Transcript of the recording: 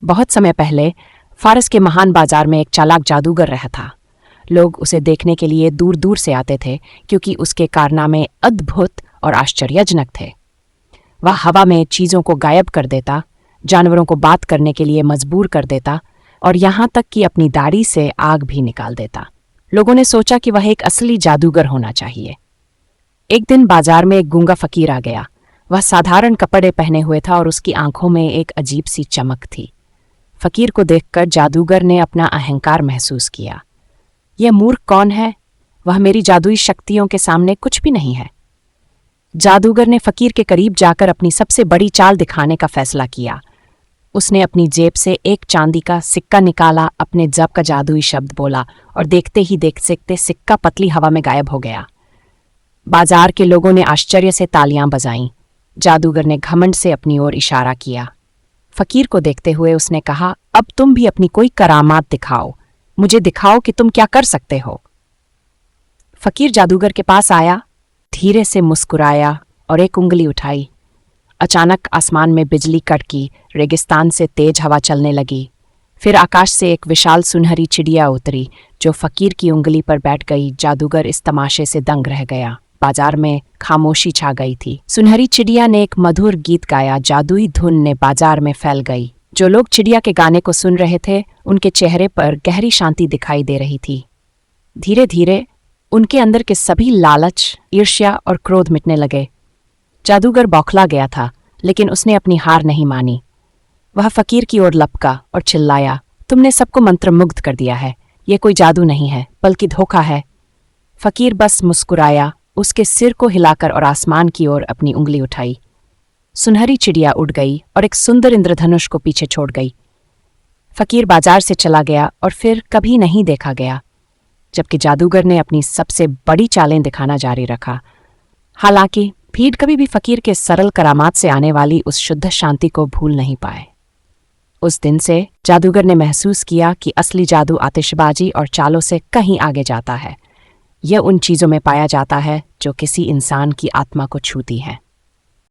बहुत समय पहले फारस के महान बाजार में एक चालाक जादूगर रहा था। लोग उसे देखने के लिए दूर दूर से आते थे क्योंकि उसके कारनामे अद्भुत और आश्चर्यजनक थे। वह हवा में चीज़ों को गायब कर देता, जानवरों को बात करने के लिए मजबूर कर देता और यहाँ तक कि अपनी दाढ़ी से आग भी निकाल देता। लोगों ने सोचा कि वह एक असली जादूगर होना चाहिए। एक दिन बाजार में एक गूंगा फकीर आ गया। वह साधारण कपड़े पहने हुए था और उसकी आंखों में एक अजीब सी चमक थी। फकीर को देखकर जादूगर ने अपना अहंकार महसूस किया। यह मूर्ख कौन है? वह मेरी जादुई शक्तियों के सामने कुछ भी नहीं है। जादूगर ने फकीर के करीब जाकर अपनी सबसे बड़ी चाल दिखाने का फैसला किया। उसने अपनी जेब से एक चांदी का सिक्का निकाला, अपने जप का जादुई शब्द बोला और देखते ही देखते सिक्का पतली हवा में गायब हो गया। बाजार के लोगों ने आश्चर्य से तालियां बजाईं। जादूगर ने घमंड से अपनी ओर इशारा किया। फकीर को देखते हुए उसने कहा, अब तुम भी अपनी कोई करामात दिखाओ, मुझे दिखाओ कि तुम क्या कर सकते हो। फकीर जादूगर के पास आया, धीरे से मुस्कुराया और एक उंगली उठाई। अचानक आसमान में बिजली कड़की, रेगिस्तान से तेज हवा चलने लगी। फिर आकाश से एक विशाल सुनहरी चिड़िया उतरी जो फकीर की उंगली पर बैठ गई। जादूगर इस तमाशे से दंग रह गया। बाजार में खामोशी छा गई थी। सुनहरी चिड़िया ने एक मधुर गीत गाया। जादुई धुन ने बाजार में फैल गई। जो लोग चिड़िया के गाने को सुन रहे थे उनके चेहरे पर गहरी शांति दिखाई दे रही थी। धीरे धीरे उनके अंदर के सभी लालच, ईर्ष्या और क्रोध मिटने लगे। जादूगर बौखला गया था, लेकिन उसने अपनी हार नहीं मानी। वह फकीर की ओर लपका और चिल्लाया, तुमने सबको मंत्रमुग्ध कर दिया है। ये कोई जादू नहीं है, बल्कि धोखा है। फकीर बस मुस्कुराया, उसके सिर को हिलाकर और आसमान की ओर अपनी उंगली उठाई। सुनहरी चिड़िया उड़ गई और एक सुंदर इंद्रधनुष को पीछे छोड़ गई। फकीर बाजार से चला गया और फिर कभी नहीं देखा गया, जबकि जादूगर ने अपनी सबसे बड़ी चालें दिखाना जारी रखा। हालांकि भीड़ कभी भी फकीर के सरल करामात से आने वाली उस शुद्ध शांति को भूल नहीं पाए। उस दिन से जादूगर ने महसूस किया कि असली जादू आतिशबाजी और चालों से कहीं आगे जाता है। यह उन चीज़ों में पाया जाता है जो किसी इंसान की आत्मा को छूती हैं।